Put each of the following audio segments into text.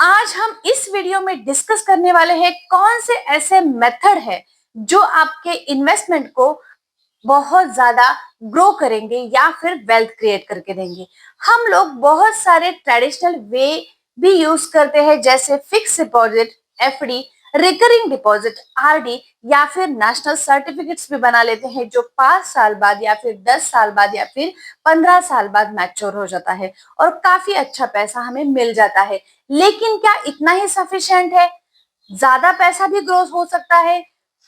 आज हम इस वीडियो में डिस्कस करने वाले हैं कौन से ऐसे मेथड है जो आपके इन्वेस्टमेंट को बहुत ज्यादा ग्रो करेंगे या फिर वेल्थ क्रिएट करके देंगे। हम लोग बहुत सारे ट्रेडिशनल वे भी यूज करते हैं जैसे fix deposit, FD, recurring deposit, RD या फिर नेशनल सर्टिफिकेट्स भी बना लेते हैं जो 5 साल बाद या फिर 10 साल बाद या फिर 15 साल बाद मैच्योर हो जाता है और काफी अच्छा पैसा हमें मिल जाता है। लेकिन क्या इतना ही सफिशिएंट है? ज्यादा पैसा भी ग्रो हो सकता है।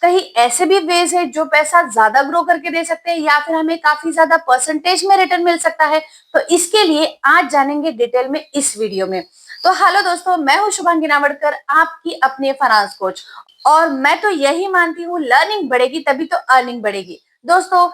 कहीं ऐसे भी वेज है जो पैसा ज्यादा ग्रो करके दे सकते हैं या फिर हमें काफी ज्यादा परसेंटेज में रिटर्न मिल सकता है। तो इसके लिए आज जानेंगे डिटेल में इस वीडियो में। तो हेलो दोस्तों, मैं हूं शुभांगी नावड़कर, आपकी अपनी फाइनेंस कोच। और मैं तो यही मानती हूँ, लर्निंग बढ़ेगी तभी तो अर्निंग बढ़ेगी। दोस्तों,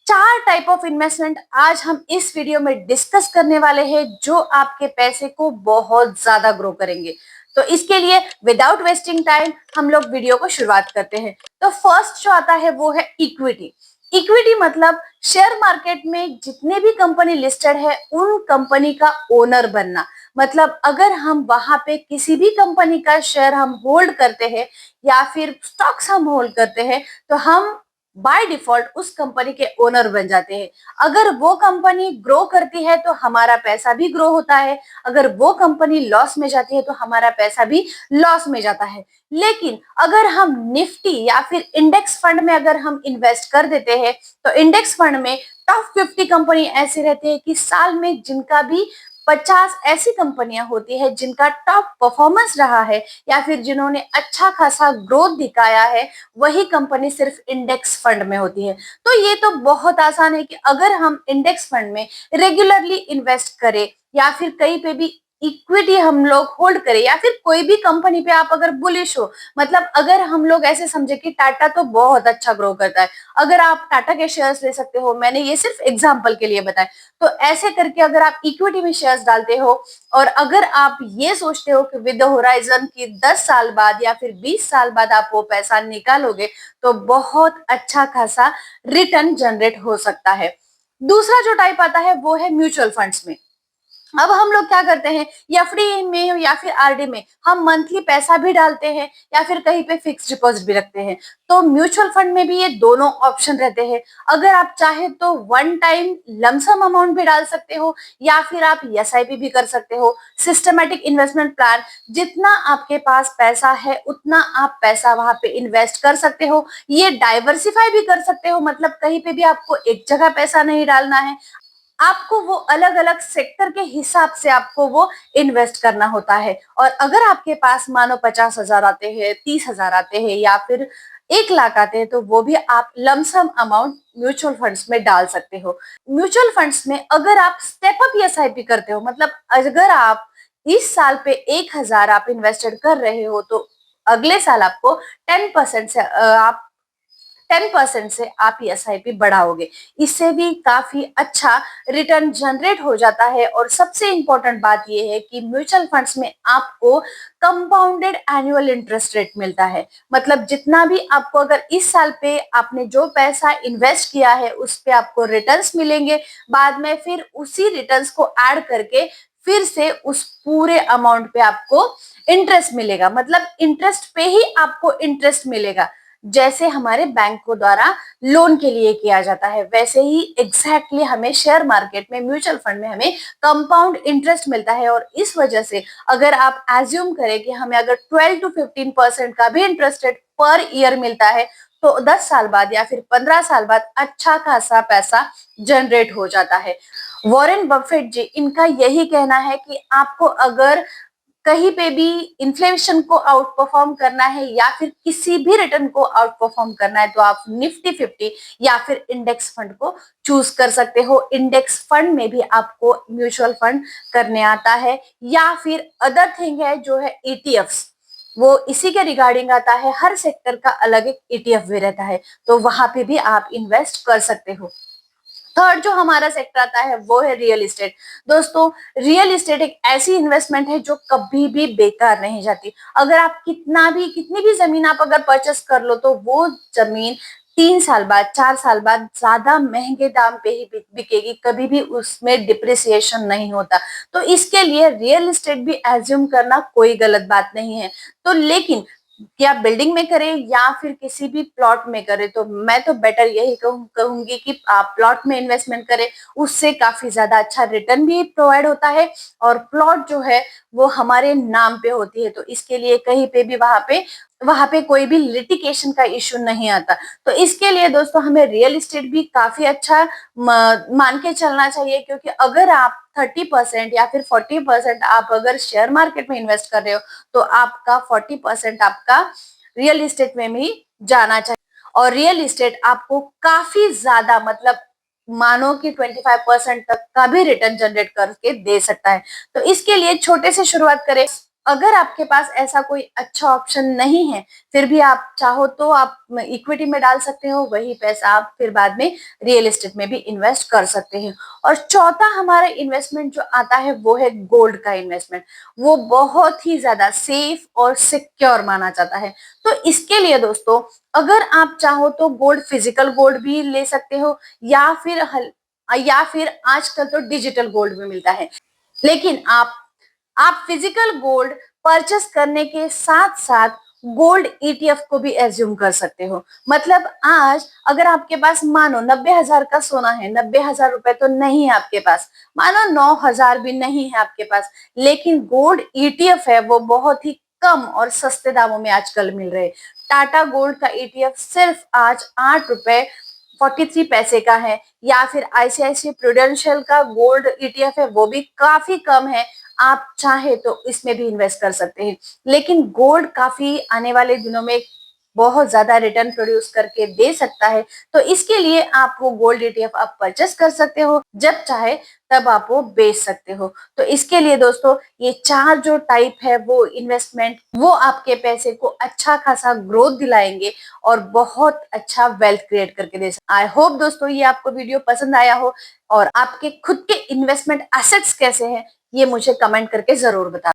4 टाइप ऑफ इन्वेस्टमेंट आज हम इस वीडियो में डिस्कस करने वाले हैं जो आपके पैसे को बहुत ज्यादा ग्रो करेंगे। तो इसके लिए विदाउट वेस्टिंग टाइम हम लोग वीडियो को शुरुआत करते हैं। तो फर्स्ट जो आता है वो है इक्विटी। इक्विटी मतलब शेयर मार्केट में जितने भी कंपनी लिस्टेड है उन कंपनी का ओनर बनना। मतलब अगर हम वहां पे किसी भी कंपनी का शेयर हम होल्ड करते हैं या फिर स्टॉक्स हम होल्ड करते हैं तो हम बाय डिफॉल्ट उस कंपनी के ओनर बन जाते हैं। अगर वो कंपनी ग्रो करती है तो हमारा पैसा भी ग्रो होता है, अगर वो कंपनी लॉस में जाती है तो हमारा पैसा भी लॉस में जाता है। लेकिन अगर हम निफ्टी या फिर इंडेक्स फंड में अगर हम इन्वेस्ट कर देते हैं तो इंडेक्स फंड में टॉप 50 कंपनी ऐसी रहती है कि साल में जिनका भी 50 ऐसी कंपनियां होती है जिनका टॉप परफॉर्मेंस रहा है या फिर जिन्होंने अच्छा खासा ग्रोथ दिखाया है, वही कंपनी सिर्फ इंडेक्स फंड में होती है। तो ये तो बहुत आसान है कि अगर हम इंडेक्स फंड में रेगुलरली इन्वेस्ट करें या फिर कहीं पे भी इक्विटी हम लोग होल्ड करें या फिर कोई भी कंपनी पे आप अगर बुलिश हो, मतलब अगर हम लोग ऐसे समझे कि टाटा तो बहुत अच्छा ग्रो करता है, अगर आप टाटा के शेयर्स ले सकते हो, मैंने ये सिर्फ एग्जांपल के लिए बताया। तो ऐसे करके अगर आप इक्विटी में शेयर्स डालते हो और अगर आप ये सोचते हो कि विद होराइजन की 10 साल बाद या फिर 20 साल बाद आप वो पैसा निकालोगे तो बहुत अच्छा खासा रिटर्न जनरेट हो सकता है। दूसरा जो टाइप आता है वो है म्यूचुअल फंड्स में। अब हम लोग क्या करते हैं, एफडी में या फिर आरडी में हम मंथली पैसा भी डालते हैं या फिर कहीं पे फिक्स डिपॉजिट भी रखते हैं। तो म्यूचुअल फंड में भी ये दोनों ऑप्शन रहते हैं। अगर आप चाहे तो वन टाइम लमसम अमाउंट भी डाल सकते हो या फिर आप एसआईपी भी कर सकते हो। सिस्टमेटिक इन्वेस्टमेंट प्लान, जितना आपके पास पैसा है उतना आप पैसा वहां पे इन्वेस्ट कर सकते हो। ये डाइवर्सिफाई भी कर सकते हो, मतलब कहीं पे भी आपको एक जगह पैसा नहीं डालना है, आपको वो अलग अलग सेक्टर के हिसाब से आपको वो इन्वेस्ट करना होता है। और अगर आपके पास मानो 50,000 आते हैं, 30,000 आते हैं या फिर 1 लाख आते हैं तो वो भी आप लमसम अमाउंट म्यूचुअल फंड्स में डाल सकते हो। म्यूचुअल फंड्स में अगर आप स्टेप अप एसआईपी करते हो, मतलब अगर आप इस साल पे 1,000 आप इन्वेस्टेड कर रहे हो तो अगले साल आपको 10% से आप 10% से आप एसआईपी बढ़ाओगे। इससे भी काफी अच्छा रिटर्न जनरेट हो जाता है। और सबसे इंपॉर्टेंट बात यह है कि म्यूचुअल फंड्स में आपको कंपाउंडेड एनुअल इंटरेस्ट रेट मिलता है। मतलब जितना भी आपको अगर इस साल पे आपने जो पैसा इन्वेस्ट किया है उस पे आपको रिटर्न्स मिलेंगे, बाद में फिर उसी रिटर्न्स को ऐड करके फिर से उस पूरे अमाउंट पे आपको इंटरेस्ट मिलेगा। मतलब इंटरेस्ट पे ही आपको इंटरेस्ट मिलेगा। जैसे हमारे बैंकों द्वारा लोन के लिए किया जाता है वैसे ही एग्जैक्टली हमें शेयर मार्केट में, म्यूचुअल फंड में हमें कंपाउंड इंटरेस्ट मिलता है। और इस वजह से अगर आप एज्यूम करें कि हमें अगर 12 to 15% का भी इंटरेस्ट रेट पर ईयर मिलता है तो 10 साल बाद या फिर 15 साल बाद अच्छा खासा पैसा जनरेट हो जाता है। वॉरेन बफेट जी, इनका यही कहना है कि आपको अगर कहीं पे भी इन्फ्लेशन को आउट परफॉर्म करना है या फिर किसी भी रिटर्न को आउट परफॉर्म करना है तो आप निफ्टी 50 या फिर इंडेक्स फंड को चूज कर सकते हो। इंडेक्स फंड में भी आपको म्यूचुअल फंड करने आता है या फिर अदर थिंग है जो है ईटीएफ्स, वो इसी के रिगार्डिंग आता है। हर सेक्टर का अलग एक ईटीएफ भी रहता है तो वहां पे भी आप इन्वेस्ट कर सकते हो। थर्ड जो हमारा सेक्टर आता है वो है रियल इस्टेट। दोस्तों, रियल इस्टेट एक ऐसी इन्वेस्टमेंट है जो कभी भी बेकार नहीं जाती। अगर आप कितनी भी जमीन आप अगर परचेस कर लो तो वो जमीन 3 साल बाद, 4 साल बाद ज्यादा महंगे दाम पे ही बिकेगी, कभी भी उसमें डिप्रिसिएशन नहीं होता। तो इसके लिए रियल एस्टेट भी एज्यूम करना कोई गलत बात नहीं है। तो लेकिन क्या बिल्डिंग में करें या फिर किसी भी प्लॉट में करें, तो मैं तो बेटर यही कहूंगी कि आप प्लॉट में इन्वेस्टमेंट करें। उससे काफी ज्यादा अच्छा रिटर्न भी प्रोवाइड होता है, और प्लॉट जो है वो हमारे नाम पे होती है, तो इसके लिए कहीं पे भी वहां पे कोई भी लिटिगेशन का इश्यू नहीं आता। तो इसके लिए दोस्तों हमें रियल एस्टेट भी काफी अच्छा मान के चलना चाहिए, क्योंकि अगर आप 30% या फिर 40% आप अगर शेयर मार्केट में इन्वेस्ट कर रहे हो, तो आपका 40% आपका रियल एस्टेट में भी जाना चाहिए। और रियल एस्टेट आपको काफी ज्यादा, मतलब मानो कि 25% तक का भी रिटर्न जनरेट करके दे सकता है। तो इसके लिए छोटे से शुरुआत करें। अगर आपके पास ऐसा कोई अच्छा ऑप्शन नहीं है, फिर भी आप चाहो तो आप इक्विटी में डाल सकते हो, वही पैसा आप फिर बाद में रियल एस्टेट में भी इन्वेस्ट कर सकते हैं। और चौथा हमारा इन्वेस्टमेंट जो आता है वो है गोल्ड का इन्वेस्टमेंट। वो बहुत ही ज्यादा सेफ और सिक्योर माना जाता है। तो इसके लिए दोस्तों, अगर आप चाहो तो गोल्ड, फिजिकल गोल्ड भी ले सकते हो, या फिर आजकल तो डिजिटल गोल्ड भी मिलता है। लेकिन आप फिजिकल गोल्ड परचेस करने के साथ साथ गोल्ड ईटीएफ को भी एज्यूम कर सकते हो। मतलब आज अगर आपके पास मानो 90,000 का सोना है, 90,000 रुपए तो नहीं है आपके पास, मानो 9,000 भी नहीं है आपके पास, लेकिन गोल्ड ईटीएफ है वो बहुत ही कम और सस्ते दामों में आजकल मिल रहे हैं। टाटा गोल्ड का ईटीएफ सिर्फ आज 8 रुपए 43 पैसे का है, या फिर आईसीआईसीआई प्रूडेंशियल का गोल्ड ईटीएफ है वो भी काफी कम है। आप चाहे तो इसमें भी इन्वेस्ट कर सकते हैं। लेकिन गोल्ड काफी आने वाले दिनों में बहुत ज्यादा रिटर्न प्रोड्यूस करके दे सकता है, तो इसके लिए आप वो गोल्ड ईटीएफ आप परचेस कर सकते हो, जब चाहे तब आप वो बेच सकते हो। तो इसके लिए दोस्तों ये 4 जो टाइप है वो इन्वेस्टमेंट, वो आपके पैसे को अच्छा खासा ग्रोथ दिलाएंगे और बहुत अच्छा वेल्थ क्रिएट करके दे सकते। आई होप दोस्तों ये आपको वीडियो पसंद आया हो, और आपके खुद के इन्वेस्टमेंट एसेट्स कैसे हैं ये मुझे कमेंट करके जरूर बताएं।